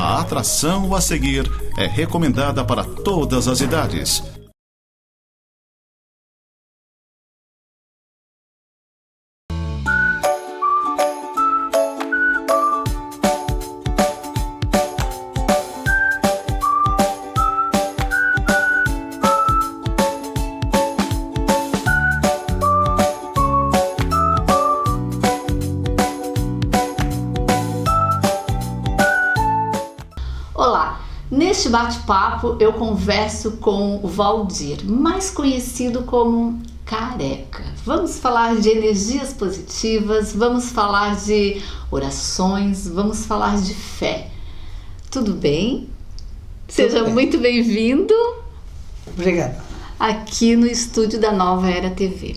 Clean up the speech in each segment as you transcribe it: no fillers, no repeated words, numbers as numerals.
A atração a seguir é recomendada para todas as idades. Olá, neste bate-papo eu converso com o Valdir, mais conhecido como Careca. Vamos falar de energias positivas, vamos falar de orações, vamos falar de fé. Tudo bem? Seja muito bem-vindo. Obrigado. Aqui no estúdio da Nova Era TV.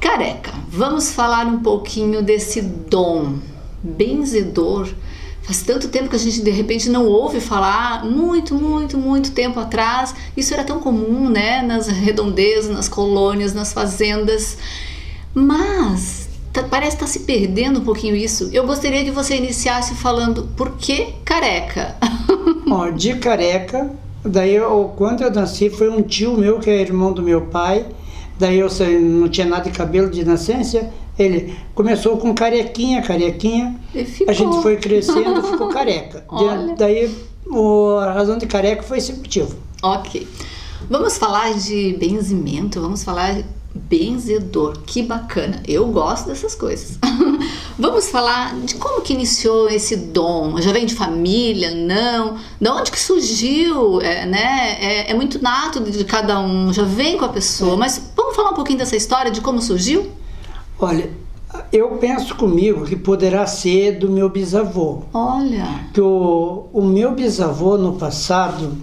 Careca, vamos falar um pouquinho desse dom benzedor. Faz tanto tempo que a gente de repente não ouve falar, muito tempo atrás, isso era tão comum, né, nas redondezas, nas colônias, nas fazendas, mas parece estar se perdendo um pouquinho isso. Eu gostaria que você iniciasse falando por que Careca? Ó, de Careca, daí quando eu nasci foi um tio meu que é irmão do meu pai, daí eu não tinha nada de cabelo de nascença. Ele começou com carequinha, a gente foi crescendo, ficou careca. Daí a razão de careca foi esse motivo. Ok. Vamos falar de benzimento, vamos falar de benzedor. Que bacana, eu gosto dessas coisas. Vamos falar de como que iniciou esse dom. Já vem de família, não? De onde que surgiu? É muito nato de cada um, já vem com a pessoa. Mas vamos falar um pouquinho dessa história, de como surgiu? Olha, eu penso comigo que poderá ser do meu bisavô. Olha. Que o meu bisavô no passado,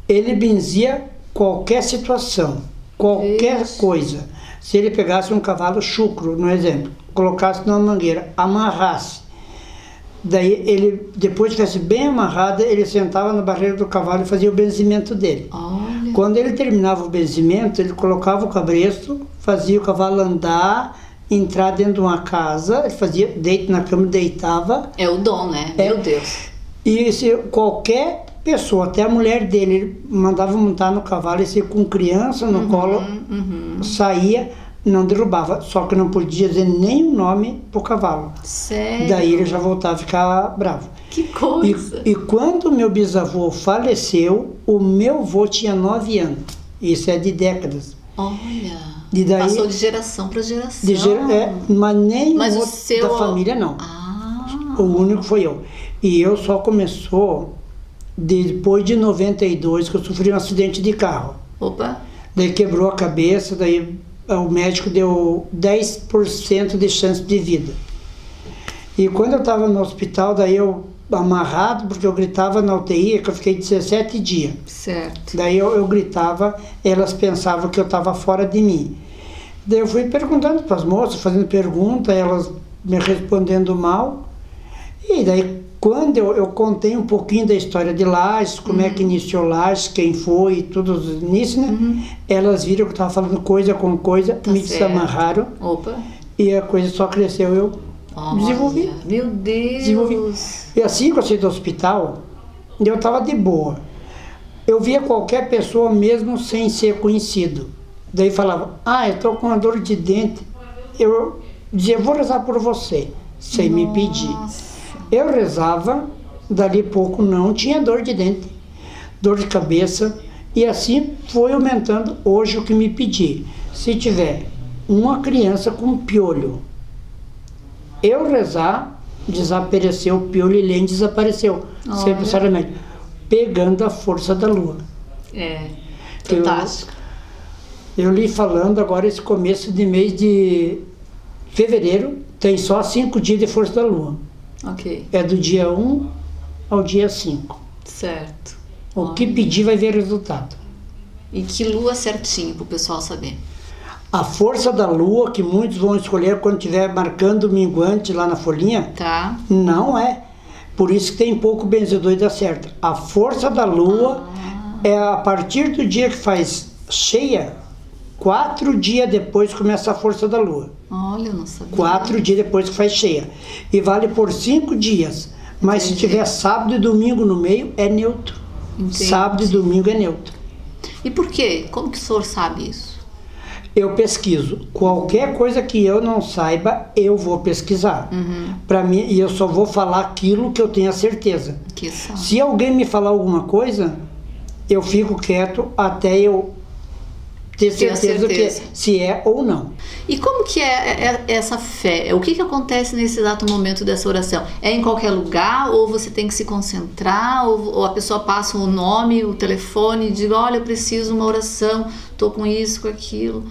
ele benzia qualquer situação, qualquer coisa. Se ele pegasse um cavalo chucro, no exemplo, colocasse numa mangueira, amarrasse, daí ele, depois que estivesse bem amarrada, ele sentava na barreira do cavalo e fazia o benzimento dele. Olha. Quando ele terminava o benzimento, ele colocava o cabresto, fazia o cavalo andar, entrar dentro de uma casa, ele fazia, deita na cama, deitava. É o dom, né? Meu Deus. E se qualquer pessoa, até a mulher dele, ele mandava montar no cavalo, e se com criança no colo, saía, não derrubava, só que não podia dizer nem o nome pro cavalo. Sério? Daí ele já voltava a ficar bravo. Que coisa! E quando meu bisavô faleceu, o meu avô tinha 9 anos. Isso é de décadas. Olha, e daí, passou de geração para geração. Mas nem mas o outro da família não. O único foi eu. E eu só começou depois de 92, que eu sofri um acidente de carro. Opa! Daí quebrou a cabeça, daí o médico deu 10% de chance de vida. E quando eu estava no hospital, daí eu amarrado, porque eu gritava na UTI, que eu fiquei 17 dias. Certo. Daí eu gritava, elas pensavam que eu estava fora de mim. Daí eu fui perguntando para as moças, fazendo pergunta, elas me respondendo mal. E daí quando eu contei um pouquinho da história de Lages, como é que iniciou Lages, quem foi, tudo nisso, né? Elas viram que eu estava falando coisa com coisa, me desamarraram. Opa! E a coisa só cresceu, eu desenvolvi. Meu Deus! Desenvolvi. E assim que eu saí do hospital, eu estava de boa. Eu via qualquer pessoa mesmo sem ser conhecido. Daí falava, eu estou com uma dor de dente. Eu dizia, vou rezar por você, sem me pedir. Eu rezava, dali pouco não tinha dor de dente, dor de cabeça. E assim foi aumentando hoje o que me pedi. Se tiver uma criança com piolho, eu rezar, desapareceu o piolho e nem desapareceu. Sem precisar de remédio. Pegando a força da lua. Fantástico. Eu li falando agora esse começo de mês de fevereiro, tem só 5 dias de força da lua. Ok. É do dia 1 ao dia 5. Certo. O que pedir vai ver resultado. E que lua certinho para o pessoal saber? A força da lua, que muitos vão escolher quando estiver marcando o minguante lá na folhinha, não é. Por isso que tem pouco benzedor e dá certo. A força da lua é a partir do dia que faz cheia, 4 dias depois começa a força da lua. Olha, eu não sabia. 4 dias depois que faz cheia. E vale por 5 dias. Mas se tiver sábado e domingo no meio, é neutro. Entendi. Sábado e domingo é neutro. E por quê? Como que o senhor sabe isso? Eu pesquiso. Qualquer coisa que eu não saiba, eu vou pesquisar. Para mim, e eu só vou falar aquilo que eu tenho a certeza. Que sabe. Se alguém me falar alguma coisa, eu fico quieto até eu ter certeza que se é ou não. E como que é essa fé? O que acontece nesse exato momento dessa oração? É em qualquer lugar ou você tem que se concentrar ou a pessoa passa o nome, o telefone e diz, olha, eu preciso de uma oração, estou com isso, com aquilo.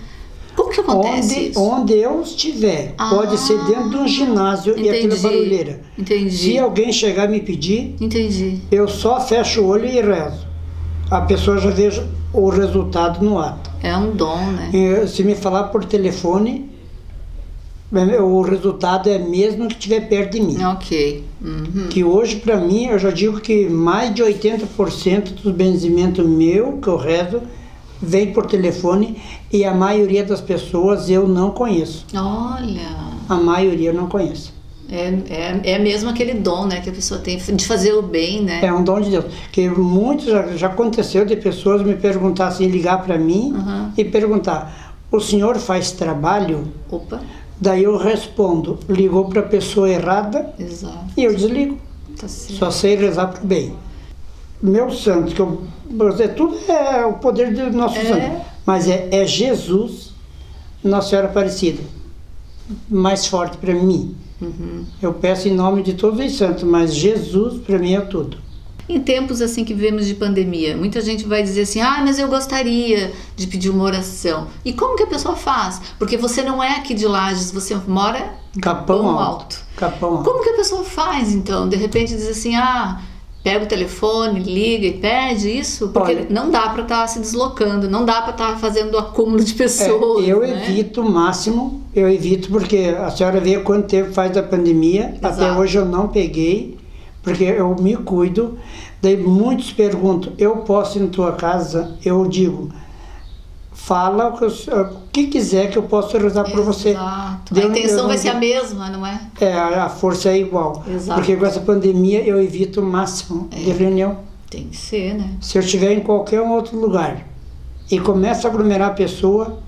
Como que acontece isso? Onde eu estiver. Pode ser dentro de um ginásio e aquilo barulheira. Entendi. Se alguém chegar e me pedir, Entendi. eu só fecho o olho e rezo. A pessoa já veja o resultado no ato. É um dom, né? Se me falar por telefone, o resultado é mesmo que estiver perto de mim. Ok. Que hoje, para mim, eu já digo que mais de 80% dos benzimentos meu que eu rezo vem por telefone e a maioria das pessoas eu não conheço. Olha. A maioria eu não conheço. É mesmo aquele dom, né, que a pessoa tem de fazer o bem, né? É um dom de Deus. Que muitos já aconteceu de pessoas me perguntar assim, ligar para mim e perguntar: o senhor faz trabalho? Opa. Daí eu respondo: ligou para a pessoa errada. Exato. E eu desligo. Tá certo. Só sei rezar pro bem. Meu santo, tudo é o poder do nosso santo. Mas é Jesus, Nossa Senhora Aparecida, mais forte para mim. Eu peço em nome de todos os santos, mas Jesus para mim é tudo. Em tempos assim que vivemos de pandemia, muita gente vai dizer assim, mas eu gostaria de pedir uma oração. E como que a pessoa faz? Porque você não é aqui de Lages, você mora em Capão Alto. Capão Alto. Como que a pessoa faz então? De repente diz assim, pega o telefone, liga e pede isso? Porque Olha, não dá para estar se deslocando, não dá para estar fazendo acúmulo de pessoas. Eu né? evito o máximo, porque a senhora vê quanto tempo faz da pandemia. Exato. Até hoje eu não peguei, porque eu me cuido. Daí muitos perguntam, eu posso ir na tua casa? Eu digo, fala o que quiser que eu posso rezar por você. Exato. A intenção vai ser a mesma, não é? A força é igual. Exato. Porque com essa pandemia eu evito o máximo de reunião. Tem que ser, né? Se eu estiver em qualquer outro lugar e começa a aglomerar a pessoa,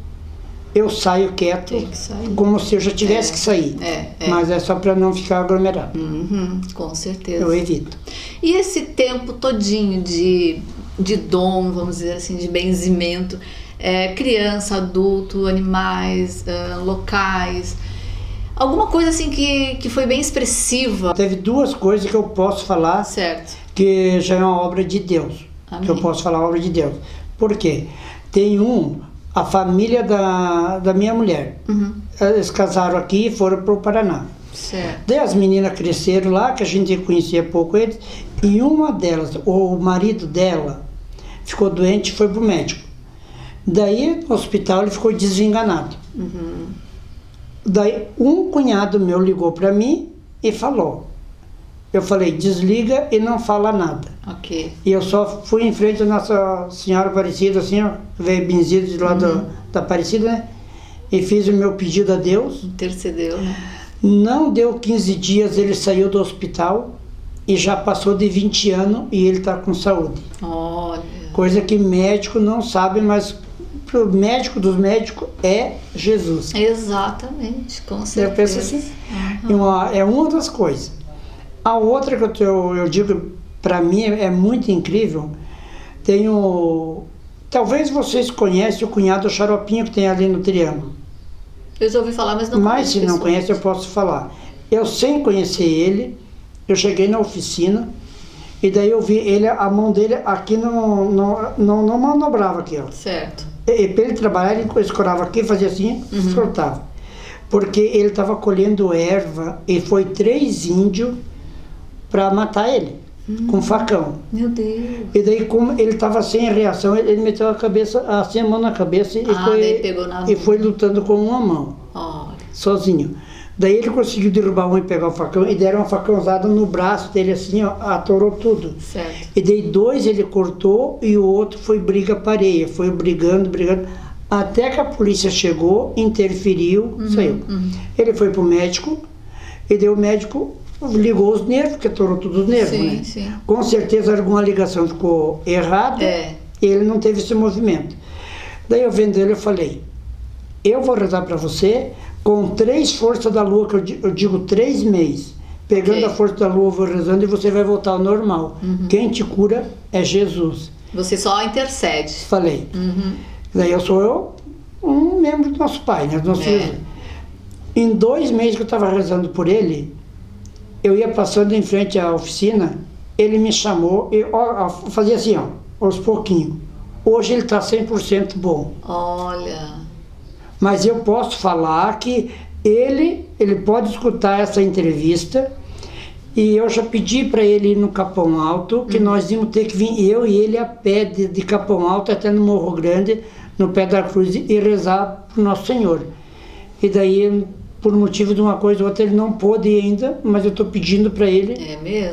eu saio quieto, Tem que sair. como se eu já tivesse que sair. Mas é só para não ficar aglomerado. Com certeza. Eu evito. E esse tempo todinho de dom, vamos dizer assim, de benzimento, criança, adulto, animais, locais, alguma coisa assim que foi bem expressiva. Teve duas coisas que eu posso falar, Certo. que já é uma obra de Deus. Amém. Que eu posso falar obra de Deus. Por quê? Tem a família da minha mulher. Eles casaram aqui e foram para o Paraná. Certo. Daí as meninas cresceram lá, que a gente conhecia pouco eles, e uma delas, o marido dela, ficou doente e foi para o médico. Daí no hospital ele ficou desenganado. Daí um cunhado meu ligou para mim e falou. Eu falei, desliga e não fala nada. Ok. E eu só fui em frente à Nossa Senhora Aparecida, assim, veio benzido de lá da Aparecida, né? E fiz o meu pedido a Deus. Intercedeu, né? Não deu 15 dias, ele saiu do hospital e já passou de 20 anos e ele está com saúde. Olha. Coisa que médico não sabe, mas pro médico dos médicos é Jesus. Exatamente, com certeza. Eu penso assim, é uma das coisas. A outra que eu digo, para mim é muito incrível, talvez vocês conhecem o cunhado Xaropinho que tem ali no Triângulo. Eu já ouvi falar, mas não conheço. Mas se não conhece, eu posso falar. Eu, sem conhecer ele, eu cheguei na oficina e daí eu vi ele, a mão dele aqui não manobrava aqui, ó. Certo. E para ele trabalhar, ele escorava aqui, fazia assim, soltava. Porque ele estava colhendo erva e foi 3 índios para matar ele, com facão. Meu Deus. E daí, como ele estava sem reação, ele meteu a mão na cabeça daí pegou na mão. e foi lutando com uma mão, sozinho. Daí ele conseguiu derrubar um e pegar o facão, e deram uma facãozada no braço dele assim, ó, atorou tudo. Certo. E daí 2 ele cortou e o outro foi briga pareia, foi brigando, até que a polícia chegou, interferiu, saiu. Ele foi pro médico, e daí o médico ligou os nervos, porque atorou todos os nervos, Sim, né? sim. Com certeza alguma ligação ficou errada, e ele não teve esse movimento. Daí eu vendo ele, eu falei, eu vou rezar para você com 3 forças da lua, que eu digo 3 meses. Pegando a força da lua, eu vou rezando e você vai voltar ao normal. Quem te cura é Jesus. Você só intercede. Falei. Daí eu sou um membro do nosso pai, né? Do nosso Jesus. Em 2 meses que eu estava rezando por ele, eu ia passando em frente à oficina, ele me chamou, e fazia assim, ó, aos pouquinhos. Hoje ele está 100% bom. Olha. Mas eu posso falar que ele pode escutar essa entrevista, e eu já pedi para ele ir no Capão Alto, que nós íamos ter que vir, eu e ele, a pé de Capão Alto até no Morro Grande, no pé da cruz, e rezar para o Nosso Senhor. E daí, por motivo de uma coisa ou outra, ele não pôde ir ainda, mas eu estou pedindo para ele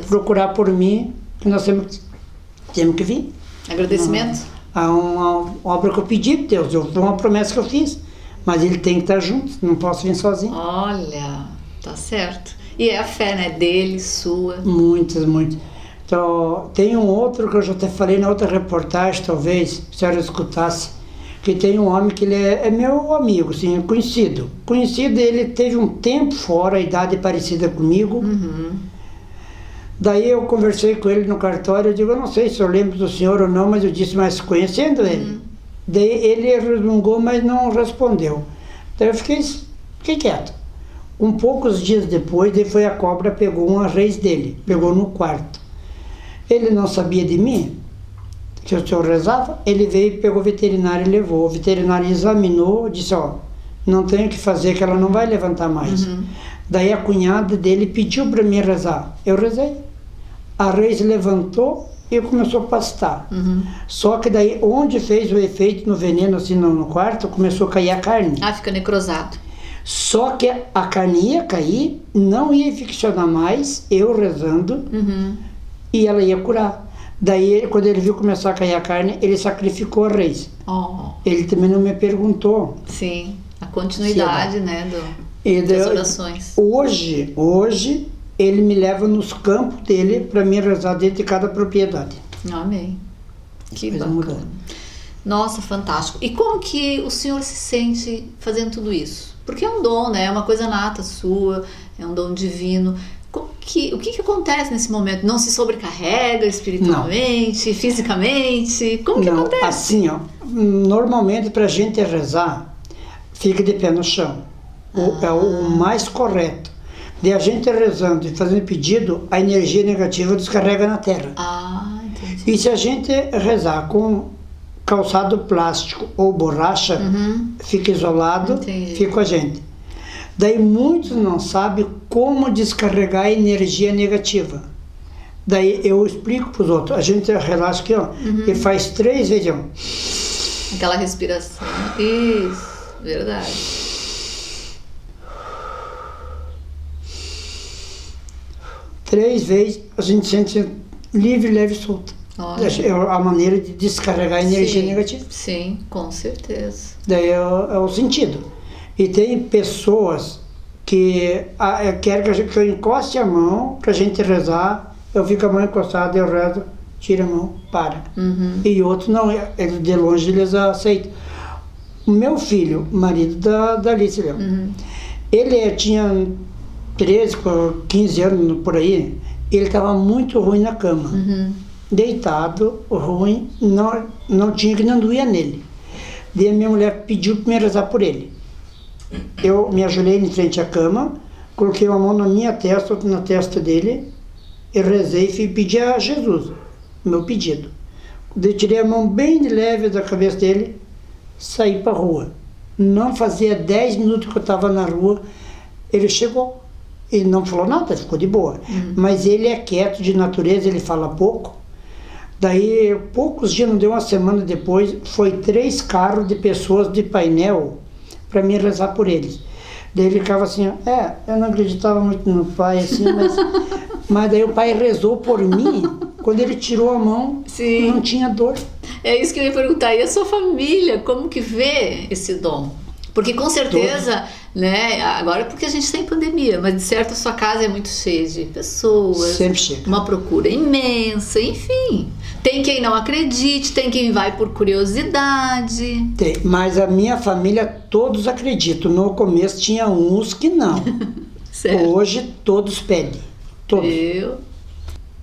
procurar por mim, que nós temos que vir. Agradecimento? A uma obra que eu pedi para Deus, uma promessa que eu fiz, mas ele tem que estar junto, não posso vir sozinho. Olha, tá certo. E é a fé, né, dele, sua. Muitas. Então, tem um outro que eu já até falei na outra reportagem, talvez, se a senhora escutasse, que tem um homem que ele é meu amigo, assim, conhecido. Conhecido, ele teve um tempo fora, a idade parecida comigo. Daí eu conversei com ele no cartório, eu digo, eu não sei se eu lembro do senhor ou não, mas eu disse, mas conhecendo ele. Daí ele resmungou, mas não respondeu. Daí eu fiquei quieto. Poucos dias depois, daí foi a cobra, pegou uma raiz dele, pegou no quarto. Ele não sabia de mim, que o senhor rezava, ele veio, pegou o veterinário e levou. O veterinário examinou, disse, ó, não tem o que fazer, que ela não vai levantar mais. Daí a cunhada dele pediu para mim rezar. Eu rezei. A raiz levantou e começou a pastar. Só que daí, onde fez o efeito no veneno, assim, no quarto, começou a cair a carne. Ah, fica necrosado. Só que a carne ia cair, não ia infeccionar mais, eu rezando, e ela ia curar. Daí, quando ele viu começar a cair a carne, ele sacrificou a raiz. Ele também não me perguntou. Sim, a continuidade, né, das orações. Hoje, ele me leva nos campos dele para me rezar dentro de cada propriedade. Amém. Que bacana. Nossa, fantástico. E como que o senhor se sente fazendo tudo isso? Porque é um dom, né? É uma coisa nata sua, é um dom divino. O que acontece nesse momento? Não se sobrecarrega espiritualmente, fisicamente? Como que acontece? Assim, ó, normalmente para a gente rezar, fica de pé no chão. É o mais correto. De a gente rezando e fazendo pedido, a energia negativa descarrega na terra. Entendi. E se a gente rezar com calçado plástico ou borracha, fica isolado, fica com a gente. Daí muitos não sabem como descarregar a energia negativa. Daí eu explico para os outros. A gente relaxa aqui, ó, e faz 3 vezes, ó. Aquela respiração. Isso, verdade. Três vezes a gente sente livre, leve e solto. É a maneira de descarregar a energia negativa. Sim, com certeza. Daí é o sentido. E tem pessoas que querem que eu encoste a mão para a gente rezar, eu fico a mão encostada, eu rezo, tira a mão, para. E outros não, de longe eles aceitam. O meu filho, marido da Alice, ele tinha 13, 15 anos por aí, ele estava muito ruim na cama. Deitado, ruim, não tinha que não doía nele. Daí a minha mulher pediu para me rezar por ele. Eu me ajoelhei em frente à cama, coloquei uma mão na minha testa, outra na testa dele, e rezei e pedi a Jesus, meu pedido. Daí tirei a mão bem de leve da cabeça dele, saí para a rua. Não fazia 10 minutos que eu estava na rua, ele chegou. Ele não falou nada, ficou de boa. Mas ele é quieto de natureza, ele fala pouco. Daí, poucos dias, não deu uma semana depois, foi 3 carros de pessoas de painel para me rezar por eles. Daí ele ficava assim, eu não acreditava muito no pai, assim, mas daí o pai rezou por mim, quando ele tirou a mão, não tinha dor. É isso que eu ia perguntar, e a sua família, como que vê esse dom? Porque com certeza né? Agora é porque a gente tem pandemia, mas de certo a sua casa é muito cheia de pessoas. Sempre chega. Uma procura imensa, enfim. Tem quem não acredite, tem quem vai por curiosidade. Tem, mas a minha família todos acreditam. No começo tinha uns que não. Certo. Hoje todos pedem. Todos.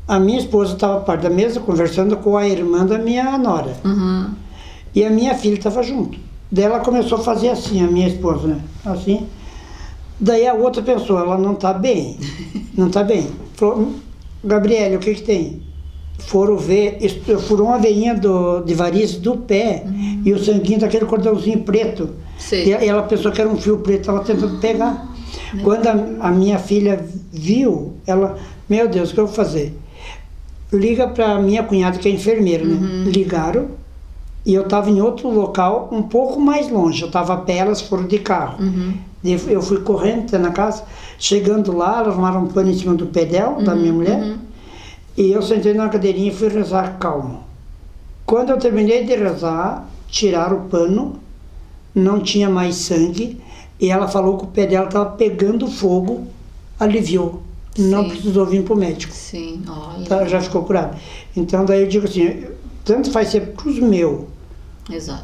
A minha esposa estava perto da mesa conversando com a irmã da minha nora. Uhum. E a minha filha estava junto. Daí ela começou a fazer assim, a minha esposa, né? Assim. Daí a outra pessoa, ela não está bem. Não está bem. Falou, Gabriele, o que que tem? Foram ver, furou uma veinha de varizes do pé e o sanguinho daquele cordãozinho preto. Sim. E ela pensou que era um fio preto, estava tentando pegar. Quando a minha filha viu, ela, meu Deus, o que eu vou fazer? Liga para minha cunhada, que é enfermeira, né? Ligaram e eu estava em outro local, um pouco mais longe. Eu estava a pé, elas foram de carro. Eu fui correndo até na casa. Chegando lá, elas arrumaram um pano em cima do pé dela, da minha mulher. E eu sentei na cadeirinha e fui rezar calmo. Quando eu terminei de rezar, tiraram o pano, não tinha mais sangue, e ela falou que o pé dela estava pegando fogo, aliviou. Não precisou vir para o médico. Sim, olha. Tá, já ficou curado. Então daí eu digo assim, tanto faz ser para os meus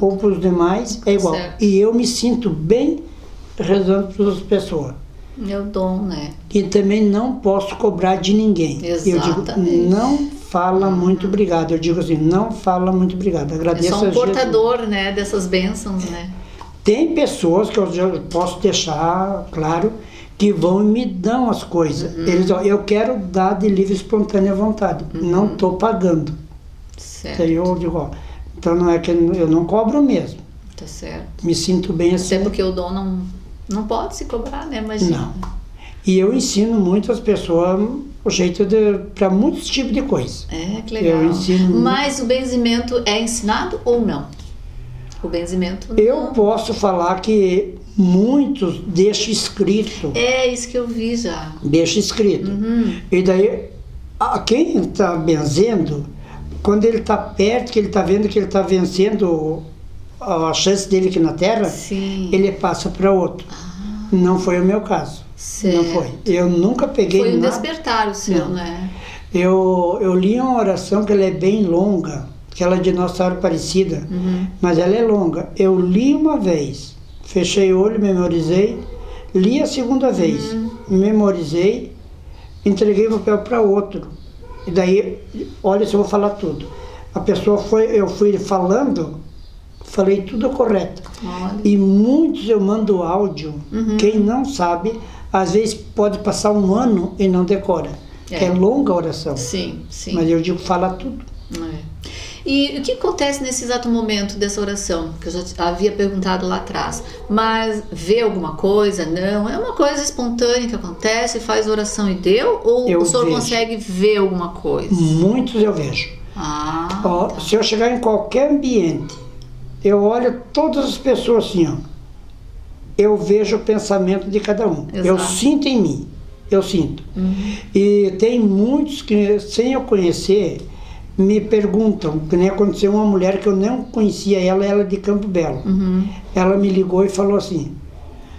ou para os demais, é igual. Certo. E eu me sinto bem rezando para as pessoas. Meu dom, né? E também não posso cobrar de ninguém. Exatamente. Eu digo, não fala muito obrigado. Eu digo assim, não fala muito obrigado. Agradeço É só um a Jesus. portador, né, dessas bênçãos, né? Tem pessoas que eu já posso deixar claro que vão e me dão as coisas. Eles, ó, eu quero dar de livre e espontânea vontade. Não estou pagando. Certo. Aí eu digo, ó, então não é que eu não cobro mesmo. Tá certo. Me sinto bem assim. Até porque o dom não pode se cobrar, né? Imagina. Não. E eu ensino muito as pessoas o jeito para muitos tipos de coisa. É, que legal. Eu ensino Mas o benzimento é ensinado ou não? O benzimento não. Eu posso falar que muitos deixam escrito. É isso que eu vi já. Deixa escrito. E daí, quem está benzendo, quando ele está perto, que ele está vendo que ele está vencendo a chance dele aqui na Terra, Sim. ele passa para outro. Não foi o meu caso. Certo. Não foi. Eu nunca peguei Foi um nada. despertar o seu, Não. né? Eu li uma oração que ela é bem longa, que ela é de Nossa Senhora Aparecida, mas ela é longa. Eu li uma vez, fechei o olho, memorizei, li a segunda vez, memorizei, entreguei o papel para outro. E daí, olha se eu vou falar tudo. A pessoa eu fui falando, falei tudo correto. Olha. E muitos eu mando áudio, quem não sabe, às vezes pode passar um ano e não decora. É longa a oração. Sim, sim. Mas eu digo, fala tudo. É. E o que acontece nesse exato momento dessa oração? Que eu já havia perguntado lá atrás. Mas vê alguma coisa? Não? É uma coisa espontânea que acontece, faz oração e deu? Ou Eu o senhor vejo. consegue ver alguma coisa? Muitos eu vejo. Ó, se eu chegar em qualquer ambiente, eu olho todas as pessoas assim, ó. Eu vejo o pensamento de cada um. Exato. Eu sinto em mim. Eu sinto. E tem muitos que, sem eu conhecer, me perguntam, que nem aconteceu uma mulher que eu não conhecia, ela é de Campo Belo. Ela me ligou e falou assim,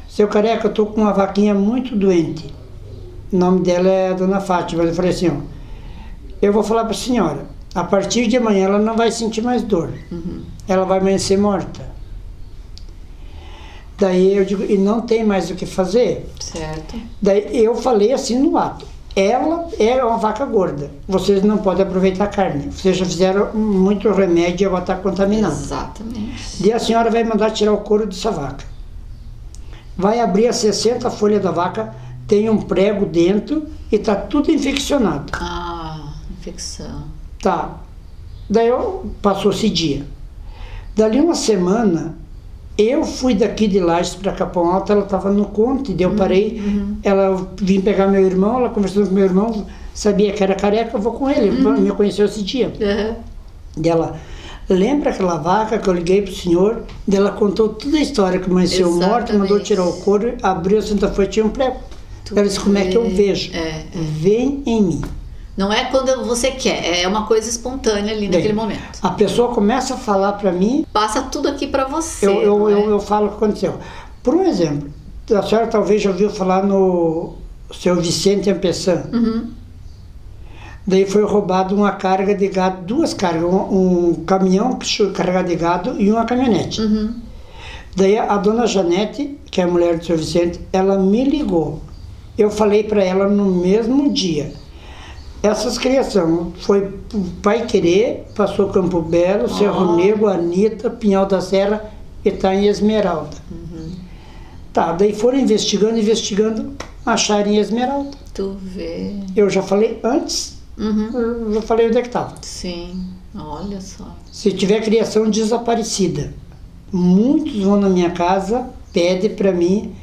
seu Careca, eu estou com uma vaquinha muito doente. O nome dela é Dona Fátima. Eu falei assim, ó, eu vou falar para a senhora, a partir de amanhã ela não vai sentir mais dor. Ela vai amanhecer morta. Daí eu digo, e não tem mais o que fazer? Certo. Daí eu falei assim no ato, ela é uma vaca gorda, vocês não podem aproveitar a carne, vocês já fizeram muito remédio e ela está contaminada. Exatamente. Daí a senhora vai mandar tirar o couro dessa vaca. Vai abrir as 60 folhas da vaca, tem um prego dentro e está tudo infeccionado. Infecção. Tá. Daí passou esse dia. Dali uma semana, eu fui daqui de Lages para Capão Alto, ela estava no Conte, daí eu parei, ela vim pegar meu irmão, ela conversando com meu irmão, sabia que era careca, eu vou com ele, me conheceu esse dia. Daí ela, lembra aquela vaca que eu liguei pro senhor? Daí ela contou toda a história, que amanheceu morta, mandou tirar o couro, abriu a Santa Folha, tinha um prego. Ela disse, como é que eu vejo? Vem em mim. Não é quando você quer, é uma coisa espontânea ali naquele momento. A pessoa começa a falar para mim. Passa tudo aqui para você. Eu falo o que aconteceu. Por um exemplo, A senhora talvez já ouviu falar no seu Vicente Ampessan. Daí foi roubado uma carga de gado, duas cargas, um caminhão carregado de gado e uma caminhonete. Daí a dona Janete, que é a mulher do seu Vicente, ela me ligou. Eu falei para ela no mesmo dia. Essas criações foi Pai Querer, passou Campo Belo, Cerro Negro, Anitta, Pinhal da Serra e está em Esmeralda. Tá, daí foram investigando, acharam em Esmeralda. Tu vê. Eu já falei antes, eu já falei onde é que estava. Sim, olha só. Se tiver criação desaparecida, muitos vão na minha casa, pedem para mim,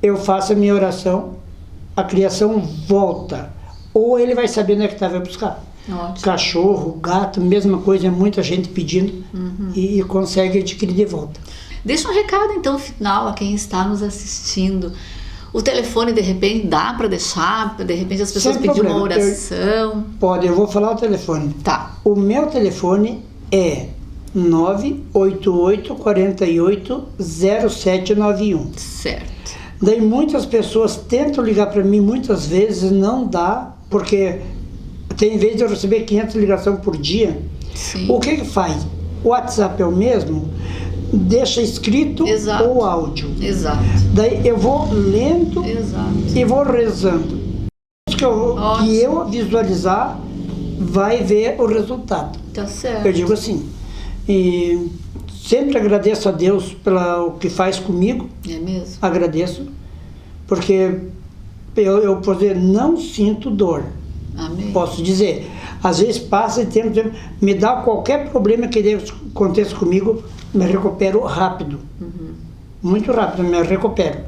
eu faço a minha oração, a criação volta. Ou ele vai saber onde é que está, vai buscar. Ótimo. Cachorro, gato, mesma coisa, muita gente pedindo e consegue adquirir de volta. Deixa um recado então final a quem está nos assistindo. O telefone de repente dá para deixar, de repente as pessoas Sem pediram uma problema. oração. Pode, eu vou falar o telefone. Tá. O meu telefone é 988 48 0791. Certo. Daí muitas pessoas tentam ligar para mim, muitas vezes não dá, porque tem vez de eu receber 500 ligações por dia. Sim. O que faz? O WhatsApp é o mesmo, deixa escrito Exato. ou áudio. Exato. Daí eu vou lendo Exato. e vou rezando. Que eu visualizar, vai ver o resultado. Tá certo. Eu digo assim, e sempre agradeço a Deus pelo que faz comigo, É mesmo? agradeço, porque eu poder não sinto dor. Amém. Posso dizer, às vezes passa e tempo, me dá qualquer problema que aconteça comigo, me recupero rápido. Muito rápido, me recupero.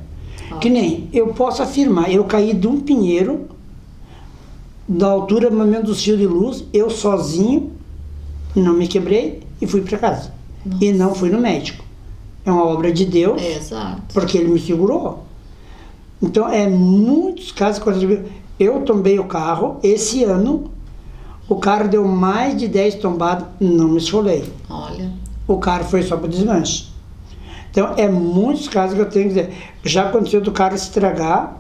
Que nem, eu posso afirmar, eu caí de um pinheiro, da altura mais ou menos do fio de luz, eu sozinho, não me quebrei e fui para casa. E não fui no médico. É uma obra de Deus, Exato. porque Ele me segurou. Então, muitos casos, eu tombei o carro, esse ano, o carro deu mais de 10 tombadas, não me esfolei. Olha. O carro foi só para o desmanche. Então, muitos casos que eu tenho que dizer. Já aconteceu do carro estragar,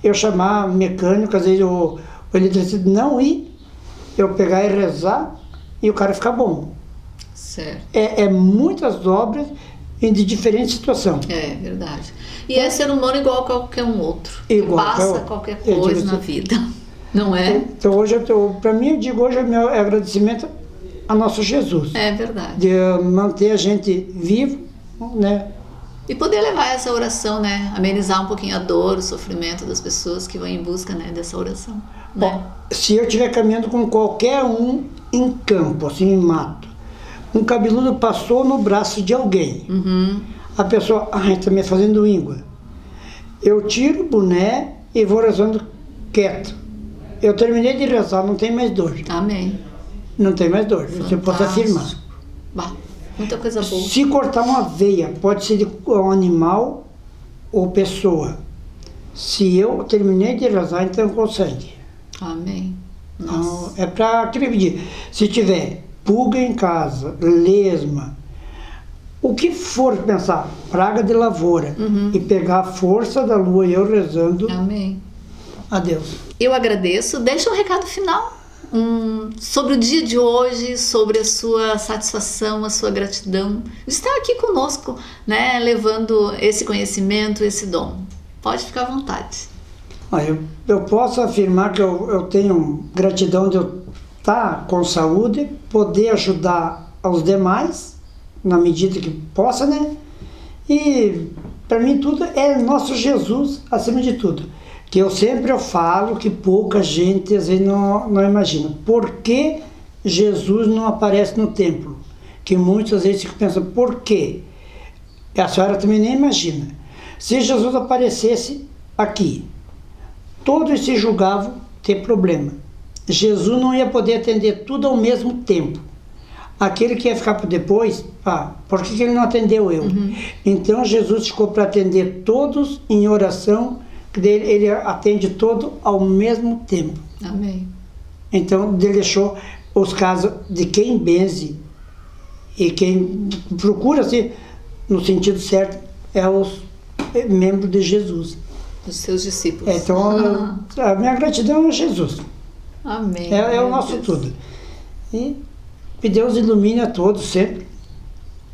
eu chamar mecânico, às vezes o eletricista não ir, eu pegar e rezar e o cara ficar bom. Certo. Muitas obras de diferente situação. É verdade. E é ser humano igual a qualquer um outro. Igual Passa qualquer eu coisa digo na assim, vida. Não é? Então hoje, para mim, eu digo hoje, meu agradecimento a nosso Jesus. É verdade. De manter a gente vivo, né? E poder levar essa oração, né? Amenizar um pouquinho a dor, o sofrimento das pessoas que vão em busca, né, dessa oração. Né? Se eu estiver caminhando com qualquer um em campo, assim, em mato, um cabeludo passou no braço de alguém, a pessoa, está me fazendo íngua. Eu tiro o boné e vou rezando quieto. Eu terminei de rezar, não tem mais dor. Amém. Não tem mais dor, você pode afirmar. Bah, muita coisa boa. Se cortar uma veia, pode ser de um animal ou pessoa. Se eu terminei de rezar, então com sangue. Amém. Nossa. Então, é para aquele pedir. Se tiver pulga em casa, lesma, o que for pensar, praga de lavoura, e pegar a força da lua e eu rezando, Amém. adeus. Eu agradeço. Deixa um recado final sobre o dia de hoje, sobre a sua satisfação, a sua gratidão de estar aqui conosco, né, levando esse conhecimento, esse dom. Pode ficar à vontade. Eu posso afirmar que eu tenho gratidão de eu estar com saúde, poder ajudar aos demais, na medida que possa, né? E para mim tudo é nosso Jesus acima de tudo. Que eu sempre falo que pouca gente às vezes não imagina. Por que Jesus não aparece no templo? Que muitas vezes pensam, por quê? E a senhora também nem imagina. Se Jesus aparecesse aqui, todos se julgavam ter problema. Jesus não ia poder atender tudo ao mesmo tempo. Aquele que ia ficar por depois, por que ele não atendeu eu? Então Jesus ficou para atender todos em oração, que ele atende todo ao mesmo tempo. Amém. Então ele deixou os casos de quem benze e quem procura-se no sentido certo, é os membro de Jesus. Dos seus discípulos. Então, a minha gratidão é Jesus. Amém. É o nosso tudo. E que Deus ilumine a todos sempre.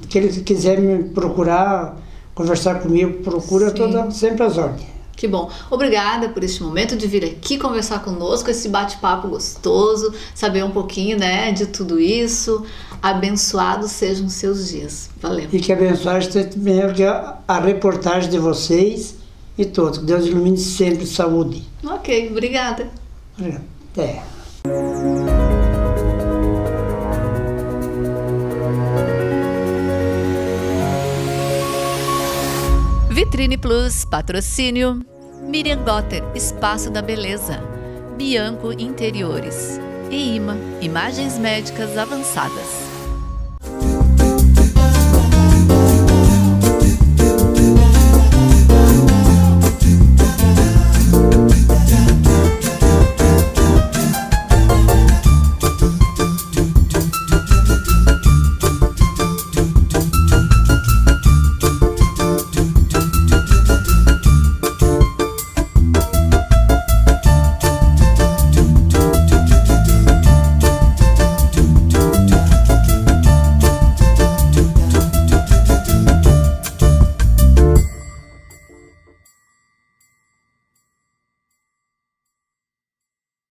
Que ele quiser me procurar, conversar comigo, procura sempre as ordens. Que bom. Obrigada por este momento de vir aqui conversar conosco, esse bate-papo gostoso, saber um pouquinho, né, de tudo isso. Abençoados sejam os seus dias. Valeu. E que abençoado esteja a reportagem de vocês e todos. Que Deus ilumine sempre, saúde. Ok, obrigada. Até. Vitrine Plus, patrocínio Miriam Gotter, Espaço da Beleza, Bianco Interiores e IMA, Imagens Médicas Avançadas.